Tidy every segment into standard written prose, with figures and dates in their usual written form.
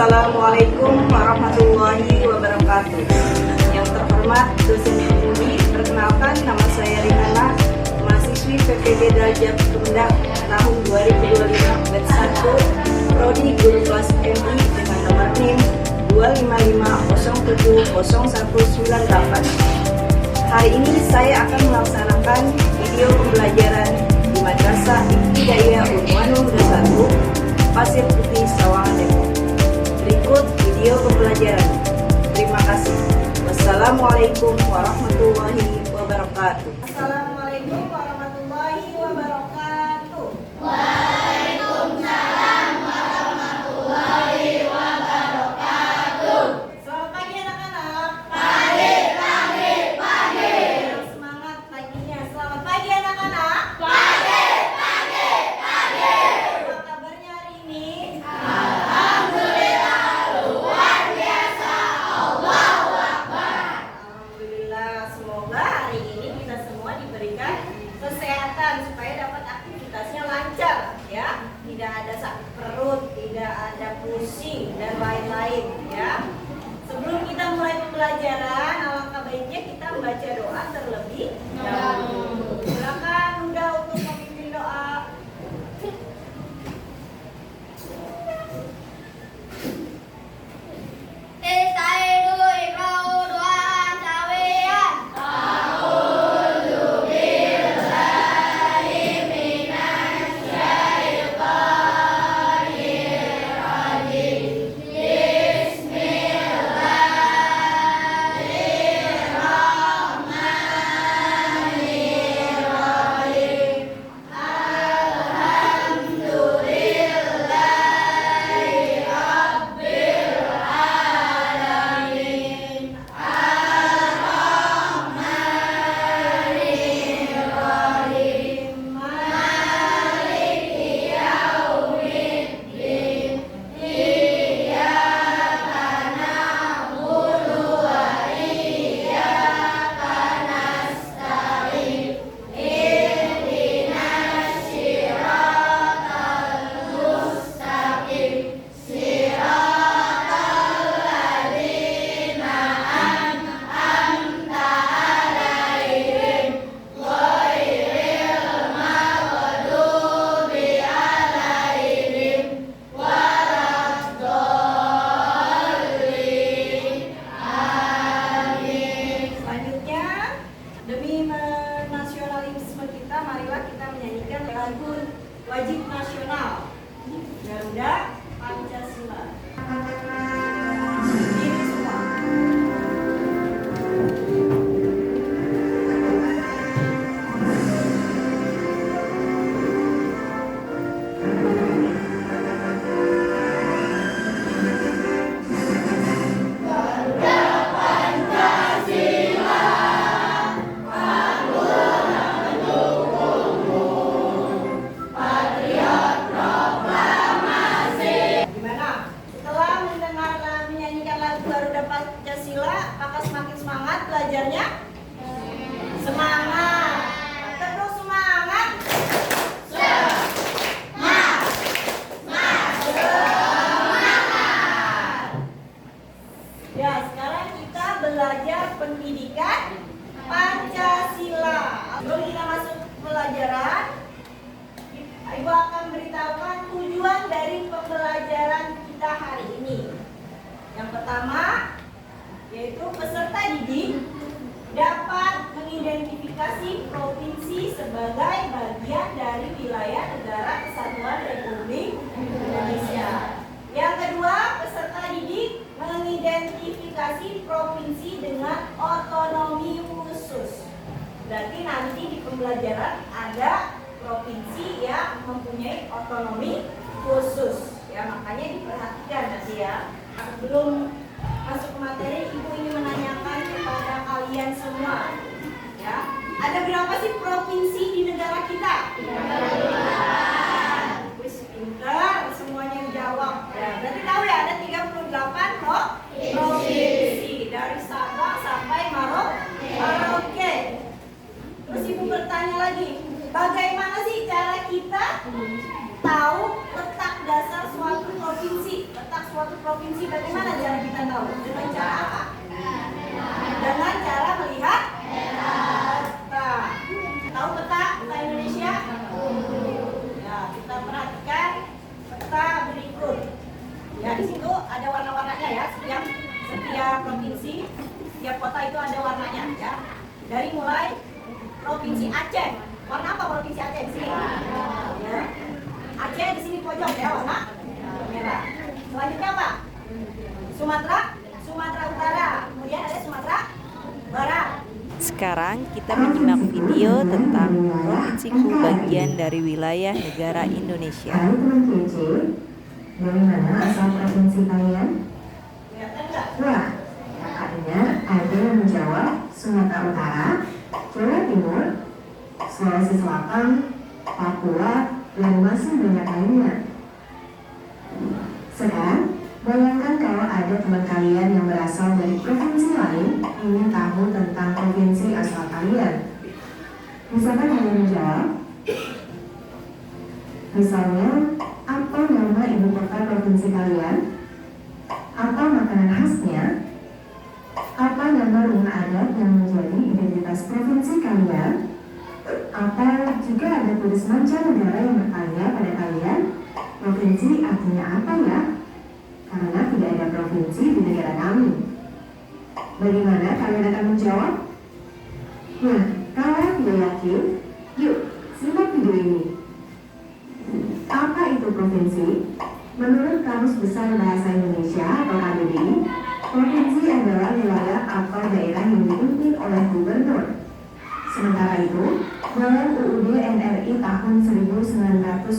Assalamualaikum warahmatullahi wabarakatuh. Yang terhormat dosen Umi, perkenalkan nama saya Rinana, mahasiswi PPD Derajat Rendah tahun 2025 batch 1, Prodi Guru Kelas MI dengan nomor NIM 255070198. Hari ini saya akan melaksanakan video pembelajaran di Madrasah Ibtidaiyah Unwanul 1, Pasir Putih, Sawangan, Depok. Berikut video pembelajaran. Terima kasih. Wassalamualaikum warahmatullahi wabarakatuh. Assalamualaikum warahmatullahi wabarakatuh. Waalaikumsalam warahmatullahi wabarakatuh. Selamat pagi anak-anak. Pagi. Semangat paginya. Selamat pagi anak-anak. Pagi. Apa kabarnya hari ini? Alhamdulillah luar biasa. Allahu Akbar. Alhamdulillah, semoga hari ini kita semua diberikan kesehatan supaya dapat aktivitasnya lancar, ya. Tidak ada sakit perut, tidak ada pusing dan lain-lain, ya. Sebelum kita mulai pembelajaran, alangkah baiknya kita membaca doa terlebih dahulu. Silakan Bunda untuk memimpin doa. Istaidu ikra'u doa cawiyan. A'udzu billahi minasyaitonir rajim. Bismillahirrahmanirrahim. Alhamdulillahi rabbil alamin. Ar-Rahmanir-Rahim. Maliki yaumiddin. Iyyaka na'budu wa iyyaka nasta'in. Ihdinas siratal mustaqim. Siratal ladzina an'amta 'alaihim ghairil maghdubi 'alaihim waladdallin. Amin. Selanjutnya, demi nasionalisme kita, marilah kita menyanyikan lagu wajib nasional Garuda Pancasila. Berdiri semua. Gimana? Setelah menyanyikan lagu Garuda Pancasila, apakah semakin semangat belajarnya? Semangat. Terus semangat. Ya, sekarang kita belajar pendidikan Pancasila. Sebelum kita masuk pelajaran, Ibu akan beritahukan tujuan dari pembelajaran kita hari ini. Yang pertama, yaitu peserta didik dapat mengidentifikasi provinsi sebagai bagian dari wilayah negara kesatuan Republik Indonesia. Yang kedua, peserta didik mengidentifikasi provinsi dengan otonomi khusus. Berarti nanti di pembelajaran ada provinsi yang mempunyai otonomi khusus, ya, makanya diperhatikan nanti, ya. Sebelum masuk ke materi, Ibu ingin menanyakan kepada kalian semua, ya, ada berapa sih provinsi di negara kita? Wis pintar, semuanya jawab. Ya, berarti tahu ya, ada 38 provinsi dari Sabang sampai Merauke. Terus Ibu bertanya lagi, bagaimana sih cara kita tahu letak dasar suatu provinsi, letak suatu provinsi bagaimana cara kita tahu? Dengan cara apa? Dengan cara melihat peta. Tahu peta Indonesia? Ya, kita perhatikan peta berikut. Ya, di situ ada warna-warnanya ya. Setiap provinsi, setiap kota itu ada warnanya ya. Dari mulai Provinsi Aceh. Warna apa Provinsi Aceh di sini? Ya. Aceh di sini pojok ya, warna merah. Selanjutnya apa? Sumatera Utara. Kemudian ada Sumatera Barat. Sekarang kita menyimak video tentang provinsiku bagian dari wilayah negara Indonesia. Hai teman KJ, dari mana asal provinsi kalian? Kelihatan nggak? Wah, kakaknya ada yang menjawab Sumatera Utara, Jawa Timur, Sulawesi Selatan, Papua, dan masih banyak lainnya. Sekarang, bayangkan kalau ada teman kalian yang berasal dari provinsi lain ingin tahu tentang provinsi asal kalian. Bisakah kalian menjawab? Misalnya, apa nama ibu kota provinsi kalian? Apa makanan khasnya? Apa nama rumah adat yang menjadi identitas provinsi kalian? Apa jika ada turis mancanegara yang bertanya pada kalian, provinsi artinya apa ya? Karena tidak ada provinsi di negara kami. Bagaimana kalian akan menjawab? Nah, kalau tidak yakin, yuk simak video ini. Apa itu provinsi? Menurut Kamus Besar Bahasa Indonesia atau KBBI, provinsi adalah wilayah atau daerah yang dipimpin oleh gubernur. Sementara itu, dalam UUD NRI tahun 1945,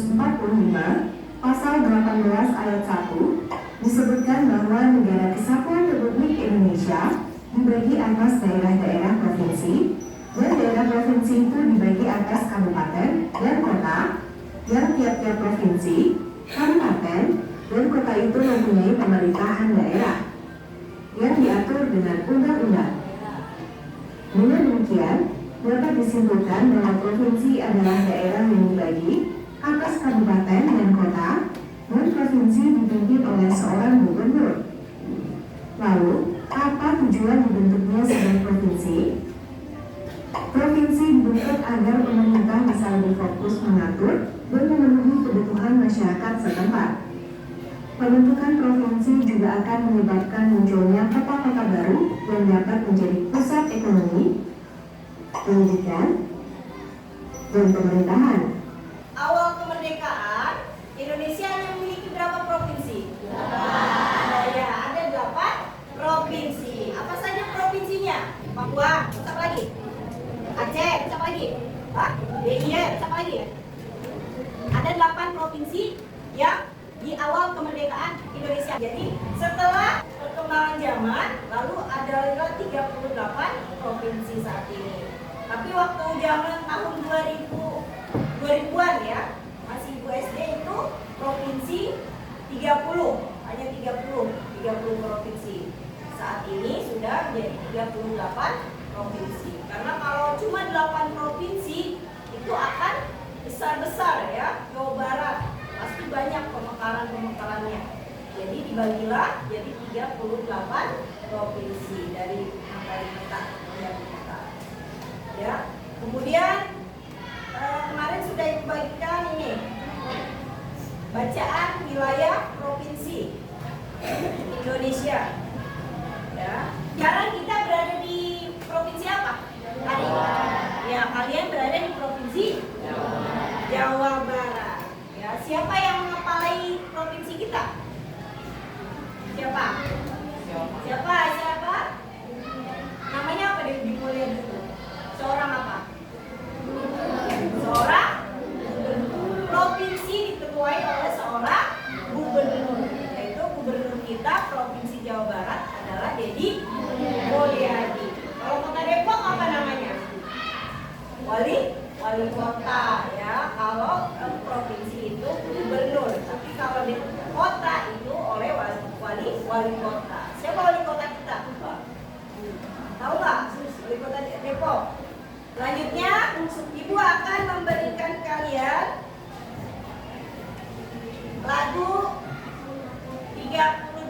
pasal 18 ayat 1, disebutkan bahwa Negara Kesatuan Republik Indonesia dibagi atas daerah-daerah provinsi, dan daerah provinsi itu dibagi atas kabupaten dan kota, yang tiap-tiap provinsi, kabupaten, dan kota itu mempunyai pemerintahan daerah yang diatur dengan undang-undang. Dengan demikian, dapat disimpulkan bahwa provinsi adalah daerah yang dibagi atas kabupaten dan kota, dan provinsi dipimpin oleh seorang gubernur. Lalu, apa tujuan dibentuknya sebuah provinsi? Provinsi dibentuk agar pemerintah bisa lebih fokus mengatur dan memenuhi kebutuhan masyarakat setempat. Pembentukan provinsi juga akan menyebabkan munculnya kota-kota baru yang dapat menjadi pusat ekonomi, pendidikan, dan pemerintahan. Awal kemerdekaan, Indonesia hanya memiliki berapa provinsi? Ya, ada 8 provinsi. Apa saja provinsinya? Papua, siapa lagi? Aceh, siapa lagi? DIY, siapa lagi? Ada 8 provinsi yang di awal kemerdekaan Indonesia. Jadi setelah perkembangan zaman, lalu ada 38 provinsi saat ini. Tapi waktu zaman tahun 2000-an ya, masih Ibu SD itu provinsi 30, hanya 30 provinsi. Saat ini sudah menjadi 38 provinsi. Karena kalau cuma 8 provinsi itu akan besar-besar ya, Jawa Barat pasti banyak pemekarannya. Jadi dibagilah jadi 38 provinsi dari peta yang kita. Ya. Kemudian kemarin sudah dibagikan ini bacaan wilayah provinsi Indonesia. Ya. Sekarang kita berada di provinsi apa? Ya, kalian berada di provinsi Jawa Barat. Ya, siapa yang mengepalai provinsi kita? Siapa? Namanya apa di mulia dulu? Seorang apa? Seorang provinsi diketuai oleh seorang gubernur. Yaitu gubernur kita provinsi Jawa Barat adalah Deddy Mulyadi. Kalau kota Depok apa namanya? Wali kota ya. Kalau provinsi itu gubernur, tapi kalau di kota itu oleh wali kota. Siapa wali kota kita? Tahu nggak? Wali kota Depok. Selanjutnya, Ibu akan memberikan kalian lagu 30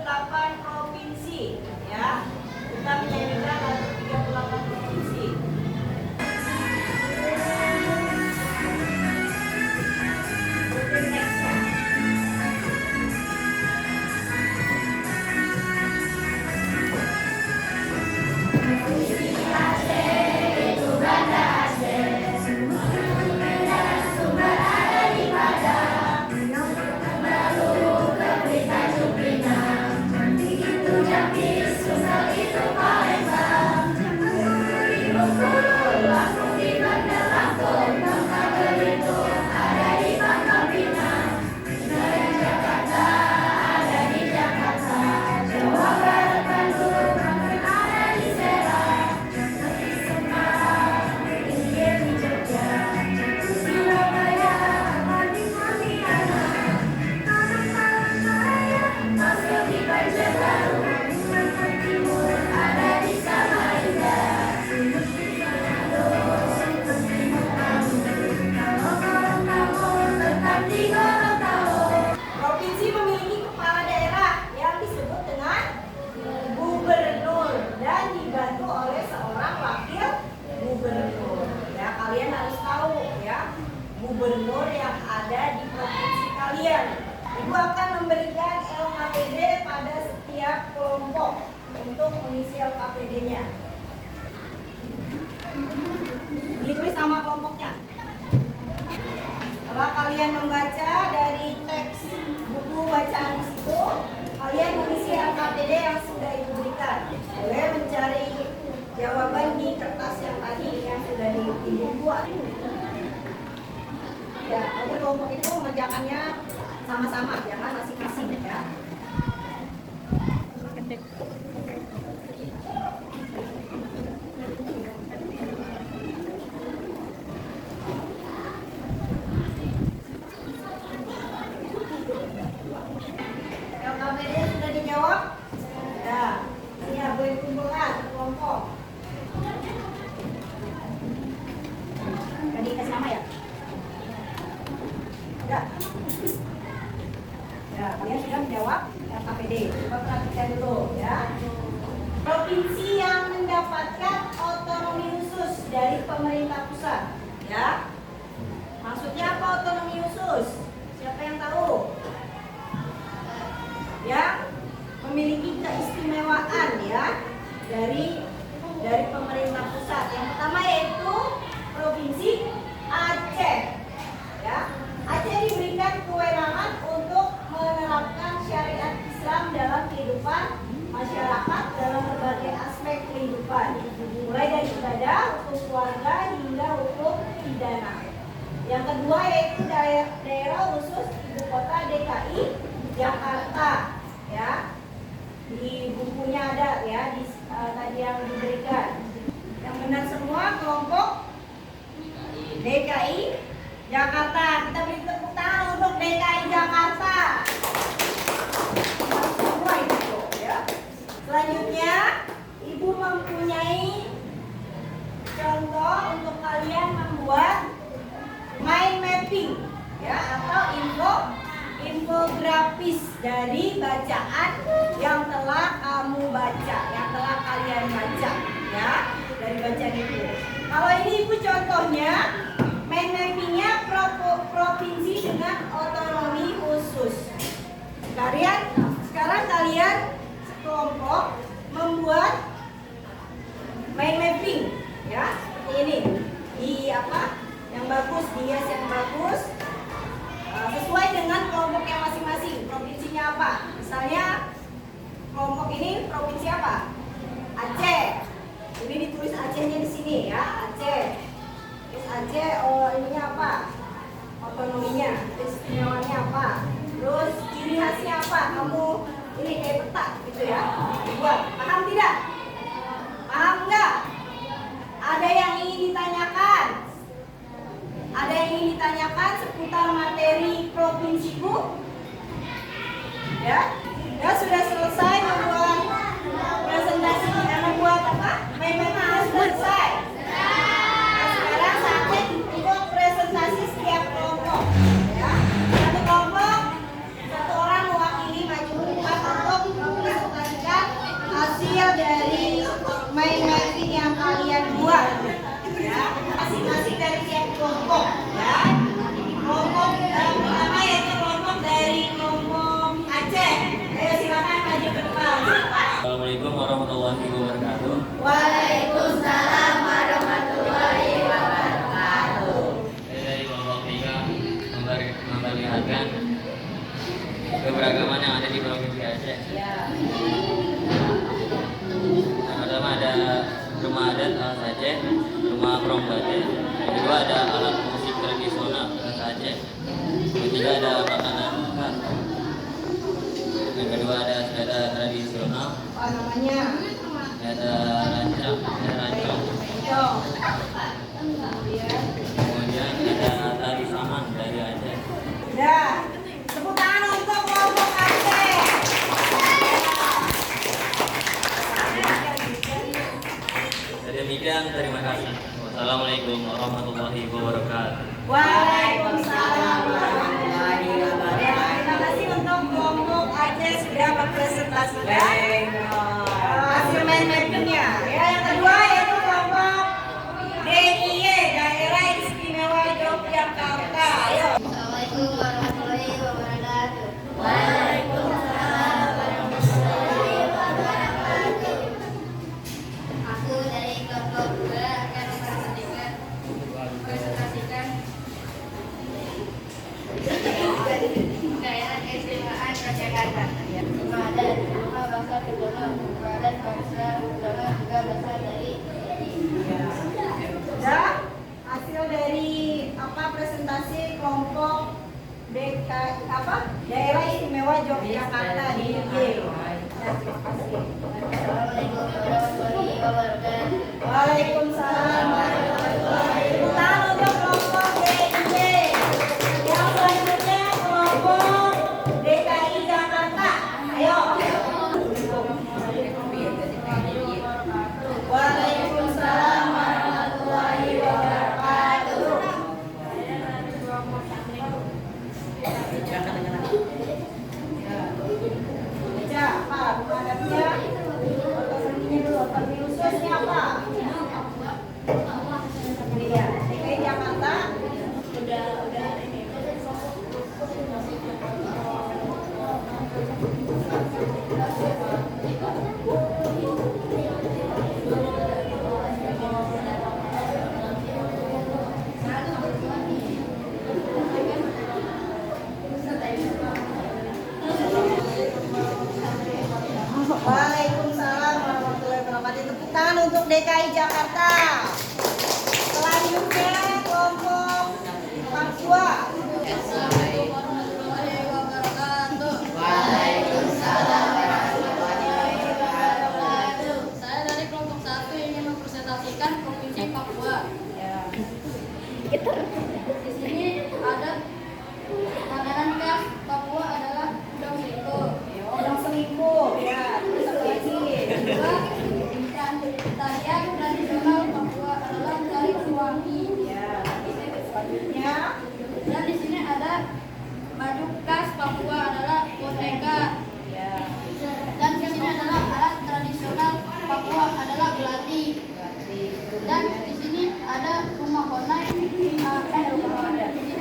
kalian. Ibu akan memberikan LKPD pada setiap kelompok untuk mengisi LKPD-nya. Ditulis nama kelompoknya. Setelah kalian membaca dari teks buku bacaan di situ, kalian mengisi LKPD yang sudah Ibu berikan. Boleh mencari jawaban di kertas yang tadi yang sudah di buku. Ya, jadi kelompok itu mengerjakannya sama-sama, jangan masing-masing ya. LKPD sudah dijawab? Ya, ini boleh kumpulkan kelompok. Tadi kasih nama ya? Ya. Ya, kalian sudah menjawab LKPD. Coba perhatikan dulu ya. Provinsi yang mendapatkan otonomi khusus dari pemerintah pusat, ya. Maksudnya apa otonomi khusus? Siapa yang tahu? Ya, memiliki keistimewaan ya dari pemerintah pusat. Yang pertama yaitu Provinsi Aceh. Ya, Aceh diberikan kewenangan untuk menerapkan syariat Islam dalam kehidupan masyarakat dalam berbagai aspek kehidupan, mulai dari ibadah, hukum keluarga hingga hukum pidana. Yang kedua yaitu daerah khusus ibu kota DKI Jakarta. Ya, di bukunya ada ya tadi yang diberikan. Yang benar semua kelompok DKI Jakarta. Kita beri tepuk tangan untuk DKI Jakarta. Semua itu ya. Selanjutnya, Ibu mempunyai contoh untuk kalian membuat mind mapping ya atau infografis dari bacaan yang telah kamu baca, yang telah kalian baca ya dari bacaan itu. Kalau ini Ibu contohnya mind mappingnya provinsi dengan otonomi khusus. Sekarang kalian sekelompok membuat mind mapping ya seperti ini di yang bagus, dihias yang bagus sesuai dengan kelompok yang masing-masing. Provinsinya apa? Misalnya kelompok ini provinsi apa? Aceh. Ini ditulis Acehnya di sini ya, Aceh. Terus Aceh, ininya apa? Otonominya, istimewanya apa? Terus ciri khasnya apa? Kamu ini kayak peta gitu ya. Buat, paham tidak? Paham nggak? Ada yang ingin ditanyakan? Ada yang ingin ditanyakan seputar materi provinsiku? Ya, sudah selesai membuat presentasi, membuat apa? Memang selesai. Nah, sekarang saatnya untuk presentasi setiap kelompok. Ya, satu kelompok, satu orang mewakili maju depan untuk mempresentasikan hasil dari mind mapping yang kalian buat. Ya, masing-masing dari tiap kelompok. Ya, kelompok pertama yaitu kelompok dari kelompok Aceh. Ayo silakan maju ke depan. Assalamualaikum warahmatullahi wabarakatuh. Waalaikumsalam warahmatullahi wabarakatuh. Saya dari kelompok 3 memperlihatkan keberagaman yang ada di Provinsi Aceh. Yang pertama ada rumah adat khas Aceh, rumah Prombate. Yang kedua ada alat musik tradisional khas Aceh. Yang ketiga ada makanan khas. Yang kedua ada senjata tradisional. Apa namanya? Ada rancang. Kemudian ada tari saman dari Aceh. Ya, tepuk tangan untuk kelompok Aceh. Demikian, terima kasih. Wassalamualaikum warahmatullahi wabarakatuh. Waalaikumsalam warahmatullahi wabarakatuh. Terima kasih untuk kelompok Aceh sudah mempresentasikan hasil mind mappingnya. Ya, yang kedua yaitu kelompok DIY Daerah Istimewa Yogyakarta. Ayo. Assalamualaikum warahmatullahi wabarakatuh. Daerah Keistimewaan Yogyakarta. Ramadan, rumah bangsa Kudono, Ramadan bangsa Kudono juga berasal dari Sudah hasil dari presentasi kelompok Daerah Istimewa Yogyakarta di Y. Assalamualaikum warahmatullahi wabarakatuh. Waalaikumsalam warahmatullahi wabarakatuh. Tangan untuk kelompok DIY. Yang selanjutnya kelompok DKI Jakarta. Ayo. Waalaikumsalam warahmatullahi wabarakatuh. Baca apa? Menghadapnya. Otonominya dulu. Otonomi khususnya apa? Iya, DKI Jakarta. Udah ini. Waalaikumsalam warahmatullahi wabarakatuh. Tepuk tangan untuk DKI Jakarta. Selanjutnya kelompok Papua. Assalamualaikum warahmatullahi wabarakatuh. Waalaikumsalam warahmatullahi wabarakatuh. Saya dari kelompok 1 ingin mempresentasikan Provinsi Papua. Di sini ada makanan khas Papua adalah udang selingkuh. Udang selingkuh. Ya, terus apa lagi? Kedua, tarian tradisional Papua adalah tari Suwangi. Ya, selanjutnya. Dan di sini ada baju khas Papua adalah boneka. Ya, Dan di sini adalah alat tradisional Papua adalah gelati. Dan di sini ada rumah honai. Di sini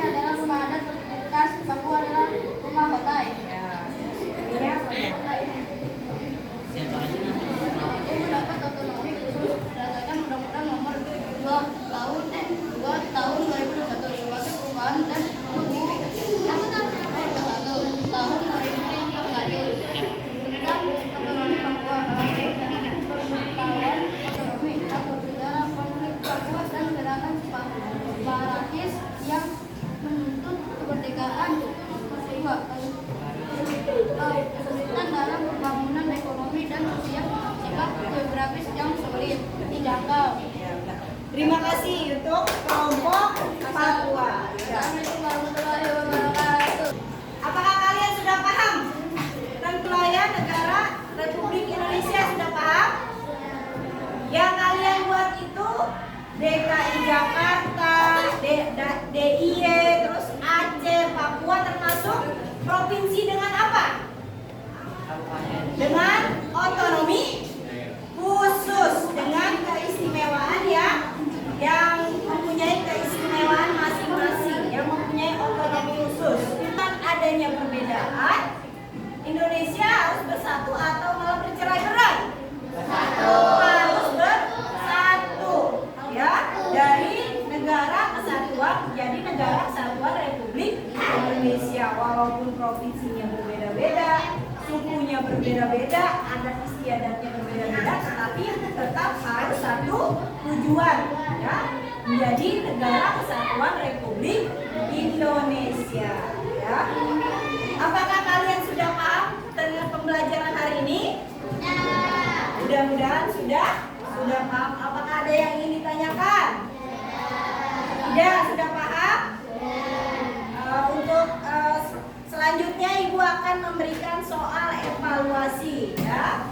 adalah rumah adat khas Papua adalah rumah honai. ya. Ini apa ya? Itu mendapat otonomi khusus berdasarkan Undang-Undang Nomor 2 Tahun 2021 sebagai perubahan dan tahun 2013. Tentang otonomi Papua pemberitahuan otonomi atau sejarah konflik Papua dan gerakan separatis yang menuntut kemerdekaan Papua. Kesulitan dalam pembangunan ekonomi dan sosial sifat geografis yang sulit dijangkau. Terima kasih untuk kelompok Papua. Ya. Assalamualaikum warahmatullahi wabarakatuh. Apakah kalian sudah paham tentang wilayah negara Republik Indonesia? Sudah paham? Yang kalian buat itu DKI Jakarta, DIY, terus Aceh, Papua termasuk provinsi dengan apa? Dengan otonomi khusus, dengan keistimewaan ya, yang mempunyai keistimewaan masing-masing, yang mempunyai otonomi khusus. Dengan adanya perbedaan, Indonesia harus bersatu atau malah bercerai-berai? Harus bersatu, ya, dari negara kesatuan menjadi negara kesatuan Republik Indonesia. Walaupun provinsinya berbeda-beda, sukunya berbeda-beda, adat istiadatnya berbeda-beda, tetapi tetap harus satu tujuan, ya, menjadi negara kesatuan Republik Indonesia. Ya. Apakah kalian sudah paham dengan pembelajaran hari ini? Mudah-mudahan sudah paham. Apakah ada yang ingin ditanyakan? Tidak, sudah paham? Untuk selanjutnya Ibu akan memberikan soal evaluasi, ya.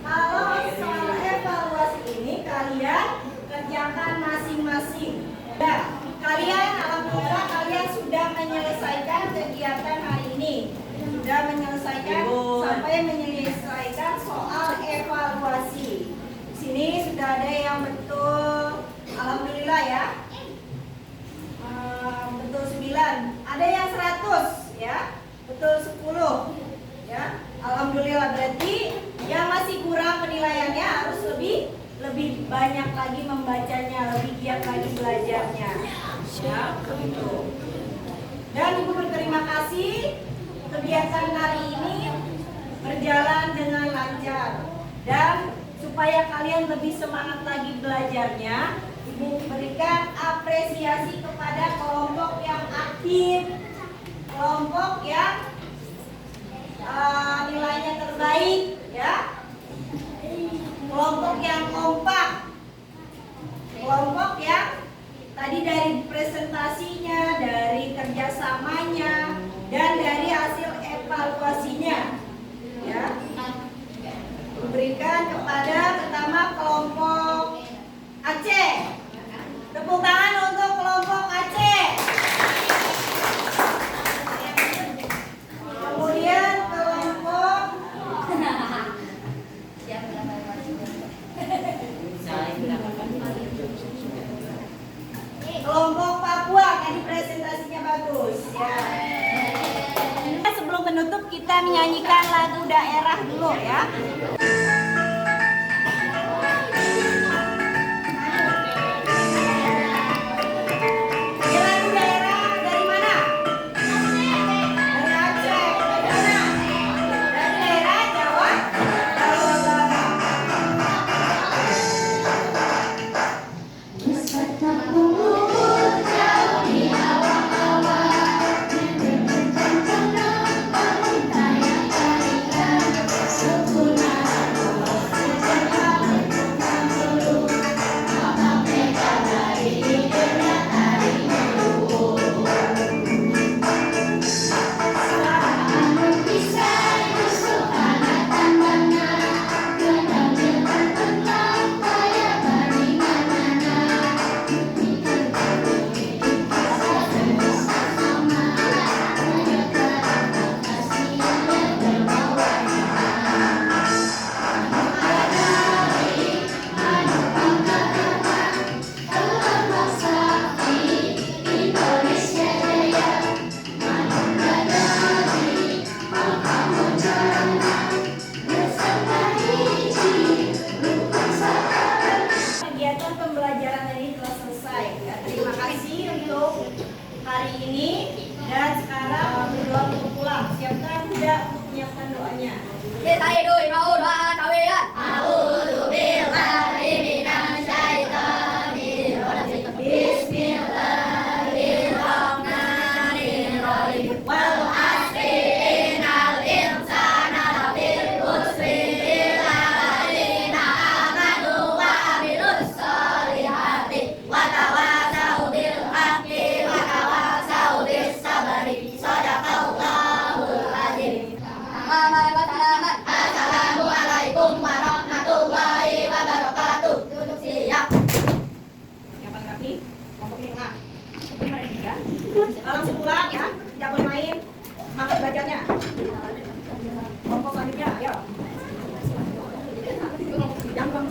Kalau soal evaluasi ini kalian kerjakan masing-masing. Nah, kalian alhamdulillah kalian sudah menyelesaikan kegiatan hari ini. Sudah menyelesaikan sampai menyelesaikan soal evaluasi. Di sini sudah ada yang betul, alhamdulillah ya. Betul 9. Ada yang 100 ya. Betul 10 ya. Alhamdulillah, berarti yang masih kurang penilaiannya harus lebih banyak lagi membacanya, lebih giat lagi belajarnya. Ya, begitu. Dan Ibu berterima kasih kasih kegiatan hari ini berjalan dengan lancar, dan supaya kalian lebih semangat lagi belajarnya, Ibu berikan apresiasi kepada kelompok yang aktif, kelompok yang nilainya terbaik, ya, kelompok yang kompak, kelompok yang tadi dari presentasinya, dari kerjasamanya, dan dari hasil evaluasinya, ya, diberikan kepada pertama kelompok Aceh. Tepuk tangan untuk kelompok Aceh. Kemudian kelompok kelompok Papua, tadi presentasinya bagus, ya. Sebelum menutup kita menyanyikan lagu daerah dulu, ya. Hari ini, dan sekarang berdoa untuk pulang. Siapkan tidak untuk menyiapkan doanya. Assalamualaikum warahmatullahi wabarakatuh. Duduk siap. Siapkan kaki, kelompok ini tengah. Langsung pulang, ya. Tidak boleh main. Semangat belajarnya. Kelompok selanjutnya, ayo. Jangan